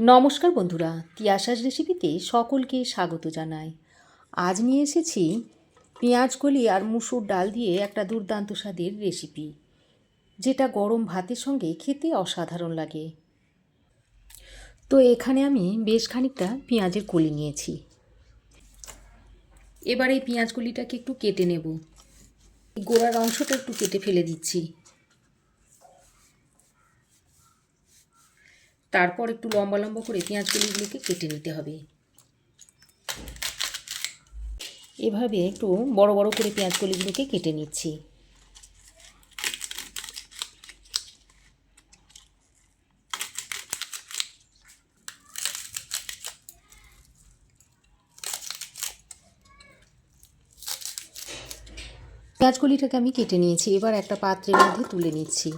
নমস্কার বন্ধুরা, তিয়াসার রেসিপিতে সকলকে স্বাগত জানাই। আজ নিয়ে এসেছি পেঁয়াজকলি আর মুসুর ডাল দিয়ে একটা দুর্দান্ত স্বাদের রেসিপি, যেটা গরম ভাতের সঙ্গে খেতে অসাধারণ লাগে। তো এখানে আমি বেশ খানিকটা পেঁয়াজের কলি নিয়েছি। এবার এই পেঁয়াজকলিটাকে একটু কেটে নেব। গোড়ার অংশটা একটু কেটে ফেলে দিচ্ছি। তারপর একটু লম্বা লম্বা করে পেঁয়াজকলিগুলোকে কেটে নিতে হবে। এভাবে একটু বড় বড় করে পেঁয়াজকলিগুলোকে কেটে নিচ্ছি। পেঁয়াজকলিটাকে আমি কেটে নিয়েছি। এবার একটা পাত্রের মধ্যে তুলে নিচ্ছি।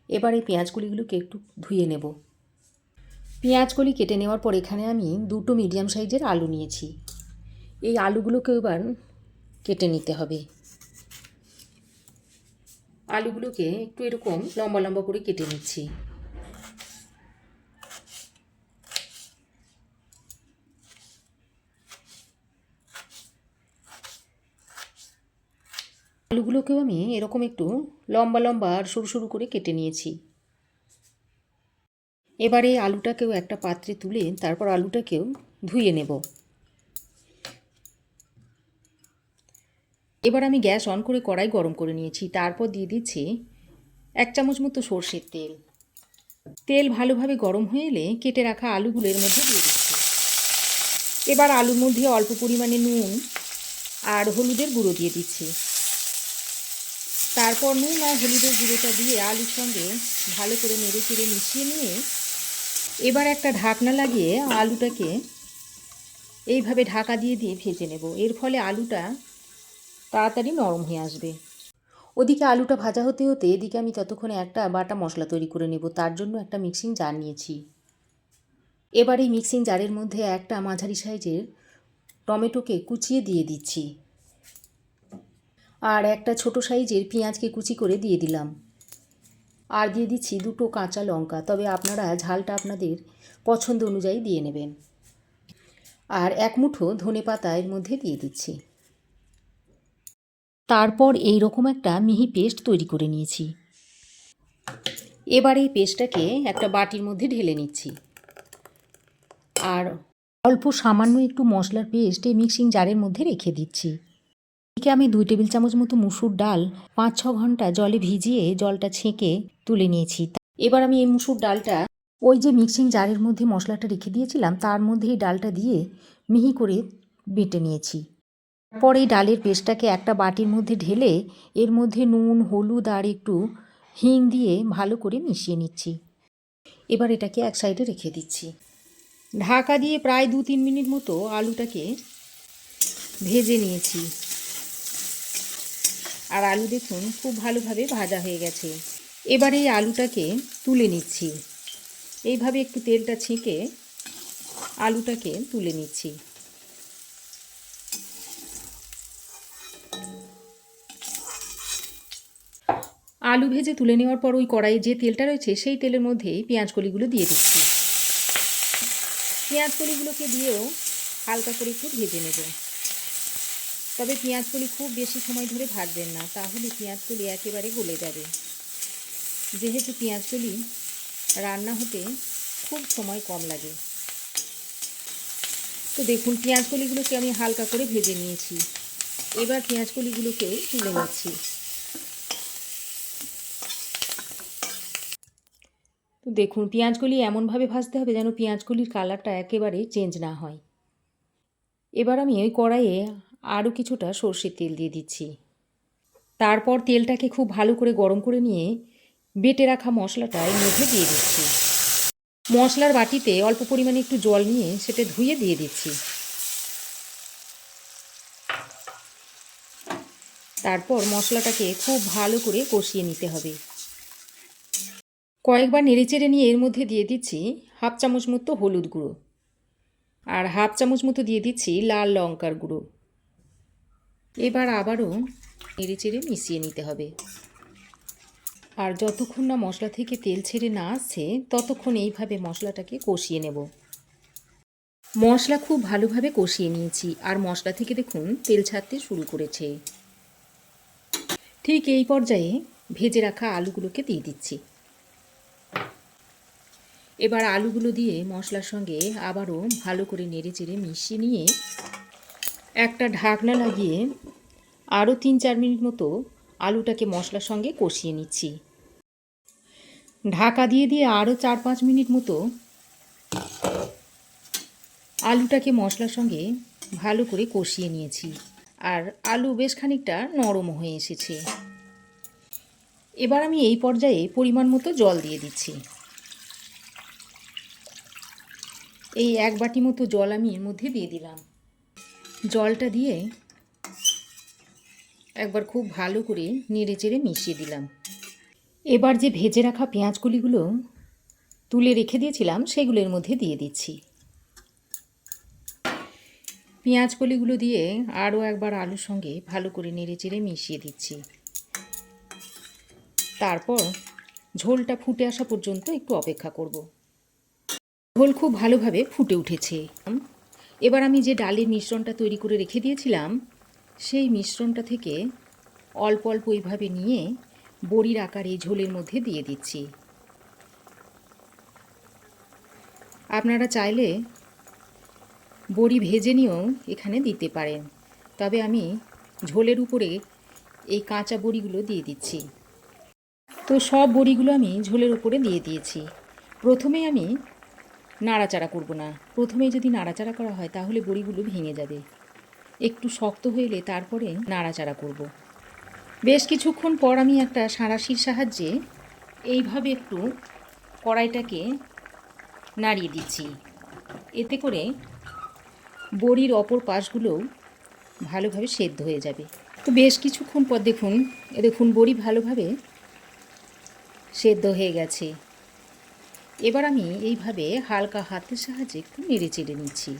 এবার এই পেঁয়াজকলিগুলোকে একটু ধুয়ে নেব। পেঁয়াজকলি কেটে নেওয়ার পর এখানে আমি দুটো মিডিয়াম সাইজের আলু নিয়েছি। এই আলুগুলোকে এবার কেটে নিতে হবে। আলুগুলোকে একটু এরকম লম্বা লম্বা করে কেটে নিচ্ছি। আলুগুলোকেও আমি এরকম একটু লম্বা লম্বা আর সরু সরু করে কেটে নিয়েছি। এবারে আলুটাকেও একটা পাত্রে তুলে তারপর আলুটাকেও ধুয়ে নেব। এবার আমি গ্যাস অন করে কড়াই গরম করে নিয়েছি। তারপর দিয়ে দিচ্ছি 1 চামচ মতো সর্ষের তেল। তেল ভালোভাবে গরম হয়ে এলে কেটে রাখা আলুগুলো এর মধ্যে দিয়ে দিচ্ছি। এবার আলুর মধ্যে অল্প পরিমাণে নুন আর হলুদের গুঁড়ো দিয়ে দিচ্ছি। তারপর নুন আর হলুদের গুঁড়োটা দিয়ে আলুর সঙ্গে ভালো করে নেড়ে চেড়ে মিশিয়ে নিয়ে এবার একটা ঢাকনা লাগিয়ে আলুটাকে এইভাবে ঢাকা দিয়ে দিয়ে ভেজে নেব। এর ফলে আলুটা তাড়াতাড়ি নরম হয়ে আসবে। ওদিকে আলুটা ভাজা হতে হতে এদিকে আমি ততক্ষণে একটা বাটা মশলা তৈরি করে নেব। তার জন্য একটা মিক্সিং জার নিয়েছি। এবার এই মিক্সিং জারের মধ্যে একটা মাঝারি সাইজের টমেটোকে কুচিয়ে দিয়ে দিচ্ছি, আর একটা ছোট সাইজের পেঁয়াজকে কুচি করে দিয়ে দিলাম, আর দিয়ে দিচ্ছি 2টো কাঁচা লঙ্কা। তবে আপনারা ঝালটা আপনাদের পছন্দ অনুযায়ী দিয়ে নেবেন। আর 1 মুঠো ধনেপাতা এর মধ্যে দিয়ে দিচ্ছি। তারপর এই রকম একটা মিহি পেস্ট তৈরি করে নিয়েছি। এবার এই পেস্টটাকে একটা বাটির মধ্যে ঢেলে নিচ্ছি। আর অল্প সামান্য একটু মশলার পেস্ট এই মিক্সিং জারের মধ্যে রেখে দিচ্ছি। এদিকে আমি 2 টেবিল চামচ মতো মুসুর ডাল 5-6 ঘন্টা জলে ভিজিয়ে জলটা ছেঁকে তুলে নিয়েছি। এবার আমি এই মুসুর ডালটা ওই যে মিক্সিং জারের মধ্যে মশলাটা রেখে দিয়েছিলাম তার মধ্যে এই ডালটা দিয়ে মিহি করে বেটে নিয়েছি। তারপর এই ডালের পেস্টটাকে একটা বাটির মধ্যে ঢেলে এর মধ্যে নুন, হলুদ আর একটু হিং দিয়ে ভালো করে মিশিয়ে নিচ্ছি। এবার এটাকে এক সাইডে রেখে দিচ্ছি। ঢাকা দিয়ে প্রায় 2-3 মিনিট মতো আলুটাকে ভেজে নিয়েছি। আর আলু দেখুন খুব ভালোভাবে ভাজা হয়ে গেছে। এবার এই আলুটাকে তুলে নিচ্ছি। এইভাবে একটু তেলটা ছেঁকে আলুটাকে তুলে নিচ্ছি। আলু ভেজে তুলে নেওয়ার পর ওই কড়াইয়ে যে তেলটা রয়েছে সেই তেলের মধ্যেই পেঁয়াজকলিগুলো দিয়ে দিচ্ছি। পেঁয়াজকলিগুলোকে দিয়েও হালকা করে একটু ভেজে নেব। তবে পেঁয়াজকলি খুব বেশি সময় ধরে ভাজবেন না, তাহলে পেঁয়াজকলি একেবারে গলে যাবে। যেহেতু পেঁয়াজকলি রান্না হতে খুব সময় কম লাগে। তো দেখুন পেঁয়াজকলিগুলোকে আমি হালকা করে ভেজে নিয়েছি। এবার পেঁয়াজকলিগুলোকেও তুলে নিচ্ছি। তো দেখুন পেঁয়াজকলি এমনভাবে ভাজতে হবে যেন পেঁয়াজকলির কালারটা একেবারে চেঞ্জ না হয়। এবার আমি ওই কড়াইয়ে আরও কিছুটা সর্ষের তেল দিয়ে দিচ্ছি। তারপর তেলটাকে খুব ভালো করে গরম করে নিয়ে বেটে রাখা মশলাটা এর মধ্যে দিয়ে দিচ্ছি। মশলার বাটিতে অল্প পরিমাণে একটু জল নিয়ে সেটা ধুয়ে দিয়ে দিচ্ছি। তারপর মশলাটাকে খুব ভালো করে কষিয়ে নিতে হবে। কয়েকবার নেড়েচেড়ে নিয়ে এর মধ্যে দিয়ে দিচ্ছি 1/2 চামচ মতো হলুদ গুঁড়ো, আর 1/2 চামচ মতো দিয়ে দিচ্ছি লাল লঙ্কার গুঁড়ো। এবার আবারও নেড়েচেড়ে মিশিয়ে নিতে হবে। আর যতক্ষণ না মশলা থেকে তেল ছেড়ে না আসছে ততক্ষণ এইভাবে মশলাটাকে কষিয়ে নেব। মশলা খুব ভালোভাবে কষিয়ে নিয়েছি আর মশলা থেকে দেখুন তেল ছাড়তে শুরু করেছে। ঠিক এই পর্যায়ে ভেজে রাখা আলুগুলোকে দিয়ে দিচ্ছি। এবার আলুগুলো দিয়ে মশলার সঙ্গে আবারও ভালো করে নেড়েচেড়ে মিশিয়ে নিয়ে একটা ঢাকনা লাগিয়ে আরও 3-4 মিনিট মতো আলুটাকে মশলার সঙ্গে কষিয়ে নিচ্ছি। ঢাকা দিয়ে দিয়ে আরও 4-5 মিনিট মতো আলুটাকে মশলার সঙ্গে ভালো করে কষিয়ে নিয়েছি আর আলু বেশ খানিকটা নরম হয়ে এসেছে। এবার আমি এই পর্যায়ে পরিমাণ মতো জল দিয়ে দিচ্ছি। এই 1 বাটি মতো জল আমি এর মধ্যে দিয়ে দিলাম। জলটা দিয়ে একবার খুব ভালো করে নেড়েচেড়ে মিশিয়ে দিলাম। এবার যে ভেজে রাখা পেঁয়াজকলিগুলো তুলে রেখে দিয়েছিলাম সেগুলো এর মধ্যে দিয়ে দিচ্ছি। পেঁয়াজকলিগুলো দিয়ে আরও একবার আলুর সঙ্গে ভালো করে নেড়েচেড়ে মিশিয়ে দিচ্ছি। তারপর ঝোলটা ফুটে আসা পর্যন্ত একটু অপেক্ষা করব। ঝোল খুব ভালোভাবে ফুটে উঠেছে। এবার আমি যে ডালের মিশ্রণটা তৈরি করে রেখে দিয়েছিলাম সেই মিশ্রণটা থেকে অল্প অল্প এইভাবে নিয়ে বড়ির আকারে ঝোলের মধ্যে দিয়ে দিচ্ছি। আপনারা চাইলে বড়ি ভেজে নিয়েও এখানে দিতে পারেন, তবে আমি ঝোলের উপরে এই কাঁচা বড়িগুলো দিয়ে দিচ্ছি। তো সব বড়িগুলো আমি ঝোলের উপরে দিয়ে দিয়েছি। প্রথমেই আমি নাড়াচাড়া করব না। প্রথমেই যদি নাড়াচাড়া করা হয় তাহলে বড়িগুলো ভেঙে যাবে। একটু শক্ত হয়ে এলে তারপরে নাড়াচাড়া করব। বেশ কিছুক্ষণ পর আমি একটা সাঁড়াশির সাহায্যে এইভাবে একটু কড়াইটাকে নাড়িয়ে দিচ্ছি। এতে করে বড়ির অপর পাশগুলোও ভালোভাবে সেদ্ধ হয়ে যাবে। তো বেশ কিছুক্ষণ পর দেখুন বড়ি ভালোভাবে সেদ্ধ হয়ে গেছে। এবার আমি এইভাবে হালকা হাতের সাহায্যে একটু নেড়ে চেড়ে নিচ্ছি।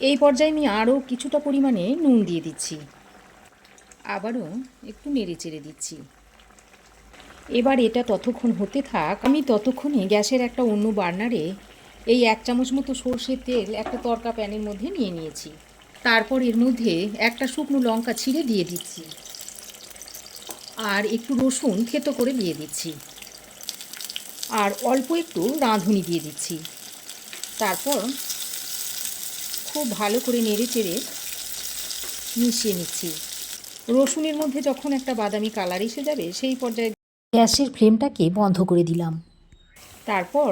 এই পর্যায়ে আমি আরও কিছুটা পরিমাণে নুন দিয়ে দিচ্ছি। আবারও একটু নেড়ে চেড়ে দিচ্ছি। এবার এটা ততক্ষণ হতে থাক, আমি ততক্ষণে গ্যাসের একটা অন্য বার্নারে এই 1 চামচ মতো সর্ষের তেল একটা তড়কা প্যানের মধ্যে নিয়ে নিয়েছি। তারপর এর মধ্যে একটা শুকনো লঙ্কা ছিঁড়ে দিয়ে দিচ্ছি আর একটু রসুন থেতো করে দিয়ে দিচ্ছি আর অল্প একটু রাঁধুনি দিয়ে দিচ্ছি। তারপর খুব ভালো করে নেড়ে চেড়ে মিশিয়ে নিচ্ছি। রসুনের মধ্যে যখন একটা বাদামি কালার এসে যাবে সেই পর্যায়ে গ্যাসের ফ্লেমটাকে বন্ধ করে দিলাম। তারপর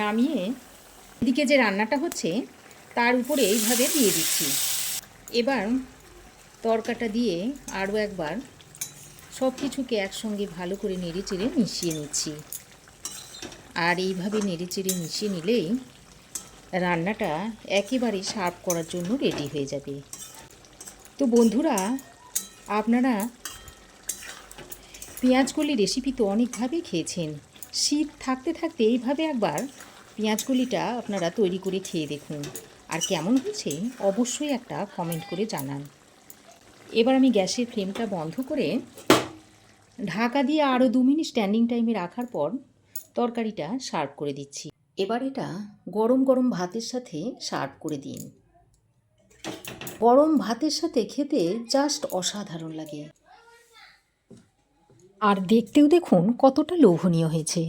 নামিয়ে এদিকে যে রান্নাটা হচ্ছে তার উপরে এইভাবে দিয়ে দিচ্ছি। এবার তড়কাটা দিয়ে আরও একবার সব কিছুকে একসঙ্গে ভালো করে নেড়ে চেড়ে মিশিয়ে নিচ্ছি। আর এইভাবে নেড়ে চেড়ে মিশিয়ে নিলেই রান্নাটা একেবারে সার্ভ করার জন্য রেডি হয়ে যাবে। তো বন্ধুরা, আপনারা পেঁয়াজকলি রেসিপি তো অনেকভাবেই খেয়েছেন। শীত থাকতে থাকতে এইভাবে একবার পেঁয়াজকলিটা আপনারা তৈরি করে খেয়ে দেখুন, আর কেমন হয়েছে অবশ্যই একটা কমেন্ট করে জানান। এবার আমি গ্যাসের ফ্লেমটা বন্ধ করে ঢাকা দিয়ে আরও 2 মিনিট স্ট্যান্ডিং টাইমে রাখার পর তরকারিটা সার্ভ করে দিচ্ছি। এবার এটা গরম গরম ভাতের সাথে সার্ভ করে দিন। গরম ভাতের সাথে খেতে জাস্ট অসাধারণ লাগে। আর দেখতেও দেখুন কতটা লোভনীয় হয়েছে।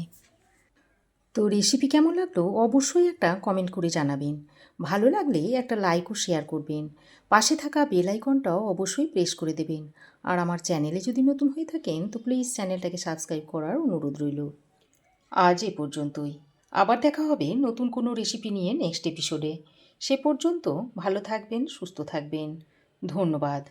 তো রেসিপি কেমন লাগলো অবশ্যই একটা কমেন্ট করে জানাবেন। ভালো লাগলে একটা লাইক ও শেয়ার করবেন। পাশে থাকা বেল আইকনটাও অবশ্যই প্রেস করে দেবেন। আর আমার চ্যানেলে যদি নতুন হয়ে থাকেন তো প্লিজ চ্যানেলটাকে সাবস্ক্রাইব করার অনুরোধ রইল। আজ এ পর্যন্তই। আবার দেখা হবে নতুন কোনো রেসিপি নিয়ে নেক্সট এপিসোডে। সে পর্যন্ত ভালো থাকবেন, সুস্থ থাকবেন। ধন্যবাদ।